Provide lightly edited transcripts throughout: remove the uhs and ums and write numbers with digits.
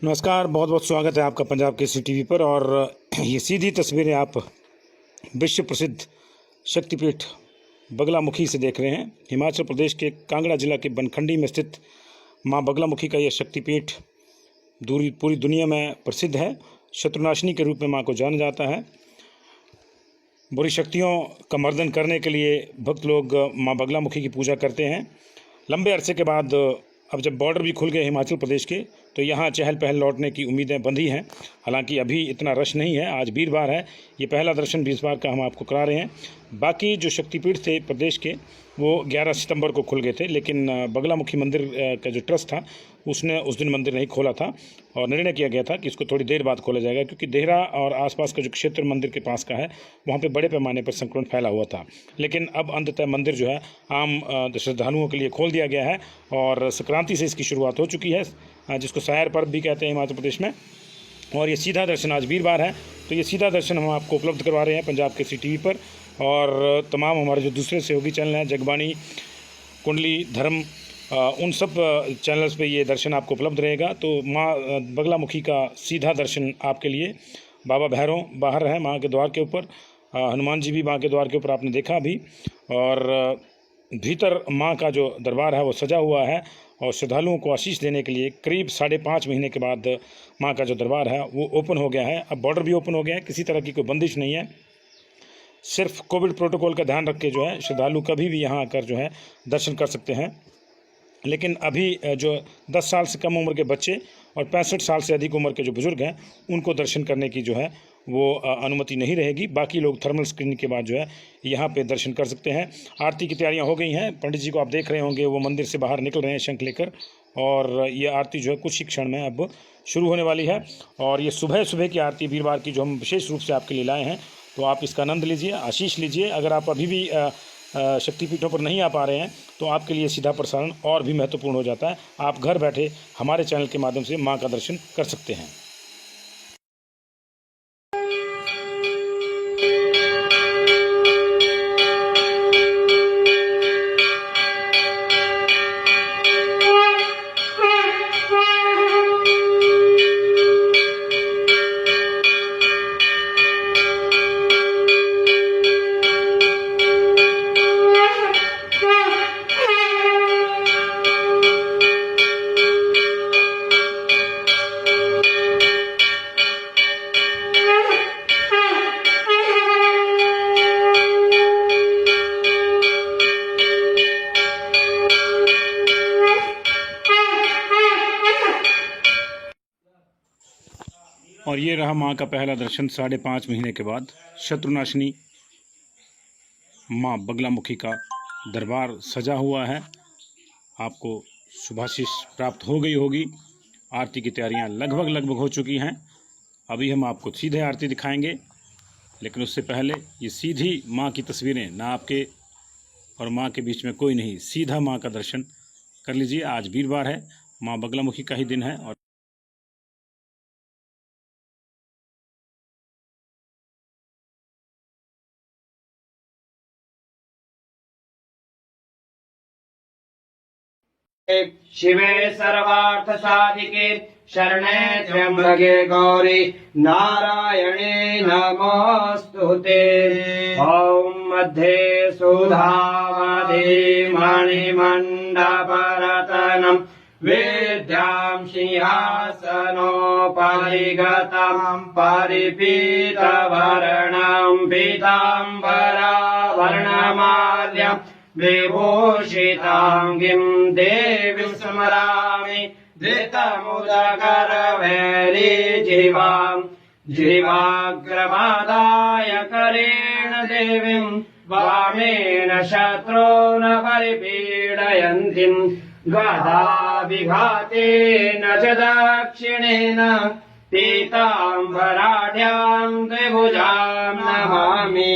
नमस्कार, बहुत बहुत स्वागत है आपका पंजाब केसरी टीवी पर। और ये सीधी तस्वीरें आप विश्व प्रसिद्ध शक्तिपीठ बगलामुखी से देख रहे हैं। हिमाचल प्रदेश के कांगड़ा जिला के बनखंडी में स्थित मां बगलामुखी का यह शक्तिपीठ पूरी दुनिया में प्रसिद्ध है। शत्रुनाशिनी के रूप में मां को जाना जाता है। बुरी शक्तियों का मर्दन करने के लिए भक्त लोग मां बगलामुखी की पूजा करते हैं। लंबे अरसे के बाद अब जब बॉर्डर भी खुल गए हिमाचल प्रदेश के, तो यहाँ चहल पहल लौटने की उम्मीदें बंधी हैं। हालांकि अभी इतना रश नहीं है। आज वीरवार है, ये पहला दर्शन वीरवार का हम आपको करा रहे हैं। बाकी जो शक्तिपीठ थे प्रदेश के, वो 11 सितंबर को खुल गए थे, लेकिन बगलामुखी मंदिर का जो ट्रस्ट था उसने उस दिन मंदिर नहीं खोला था और निर्णय किया गया था कि इसको थोड़ी देर बाद खोला जाएगा, क्योंकि देहरा और आसपास का जो क्षेत्र मंदिर के पास का है वहाँ पे बड़े पैमाने पर संक्रमण फैला हुआ था। लेकिन अब अंततः मंदिर जो है आम श्रद्धालुओं के लिए खोल दिया गया है और संक्रांति से इसकी शुरुआत हो चुकी है, जिसको सायर पर्व भी कहते हैं हिमाचल प्रदेश में। और ये सीधा दर्शन, आज वीरवार है तो ये सीधा दर्शन हम आपको उपलब्ध करवा रहे हैं पंजाब केसरी टीवी पर। और तमाम हमारे जो दूसरे सहयोगी चैनल हैं, जगबानी, कुंडली, धर्म, उन सब चैनल्स पे ये दर्शन आपको उपलब्ध रहेगा। तो माँ बगलामुखी का सीधा दर्शन आपके लिए। बाबा भैरव बाहर है माँ के द्वार के ऊपर, हनुमान जी भी माँ के द्वार के ऊपर आपने देखा अभी। और भीतर माँ का जो दरबार है वो सजा हुआ है और श्रद्धालुओं को आशीष देने के लिए करीब 5.5 महीने के बाद माँ का जो दरबार है वो ओपन हो गया है। अब बॉर्डर भी ओपन हो गया है, किसी तरह की कोई बंदिश नहीं है। सिर्फ कोविड प्रोटोकॉल का ध्यान रख के जो है श्रद्धालु कभी भी यहाँ आकर जो है दर्शन कर सकते हैं। लेकिन अभी जो 10 साल से कम उम्र के बच्चे और 65 साल से अधिक उम्र के जो बुज़ुर्ग हैं उनको दर्शन करने की जो है वो अनुमति नहीं रहेगी। बाकी लोग थर्मल स्क्रीनिंग के बाद जो है यहाँ पे दर्शन कर सकते हैं। आरती की तैयारियाँ हो गई हैं। पंडित जी को आप देख रहे होंगे, वो मंदिर से बाहर निकल रहे हैं शंख लेकर, और ये आरती जो है कुछ ही क्षण में अब शुरू होने वाली है। और ये सुबह सुबह की आरती वीरवार की जो हम विशेष रूप से आपके लिए लाए हैं, तो आप इसका आनंद लीजिए, आशीष लीजिए। अगर आप अभी भी शक्तिपीठों पर नहीं आ पा रहे हैं तो आपके लिए सीधा प्रसारण और भी महत्वपूर्ण हो जाता है। आप घर बैठे हमारे चैनल के माध्यम से मां का दर्शन कर सकते हैं। और ये रहा माँ का पहला दर्शन 5.5 महीने के बाद। शत्रुनाशिनी माँ बगलामुखी का दरबार सजा हुआ है। आपको शुभाशीष प्राप्त हो गई होगी। आरती की तैयारियाँ लगभग हो चुकी हैं। अभी हम आपको सीधे आरती दिखाएंगे, लेकिन उससे पहले ये सीधी माँ की तस्वीरें, ना आपके और माँ के बीच में कोई नहीं, सीधा माँ का दर्शन कर लीजिए। आज वीरवार है, माँ बगलामुखी का ही दिन है। और शिवे सर्वार्थ साधिके शरणे त्र्यंबके गौरी नारायणे नमोस्तुते। ओम मध्ये सुधावधि मणिमण्डपरतनं विद्यां सिंहासनोपरिगतं परिपीतवर्णं पीताम्बरवर्णमाल्यं विभूषितांगिं देवीं स्मरामि धृतमुदगरवैरी जीवां जीवाग्रमादाय करेण देवीं वामेन शत्रून् परिपीडयन्तीं गदाभिघातेन च दक्षिणेन पीताम्बराढ्यां द्विभुजां नमामि।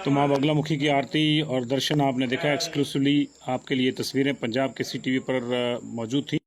तो माँ बगलामुखी की आरती और दर्शन आपने देखा। एक्सक्लूसिवली आपके लिए तस्वीरें पंजाब केसरी टीवी पर मौजूद थी।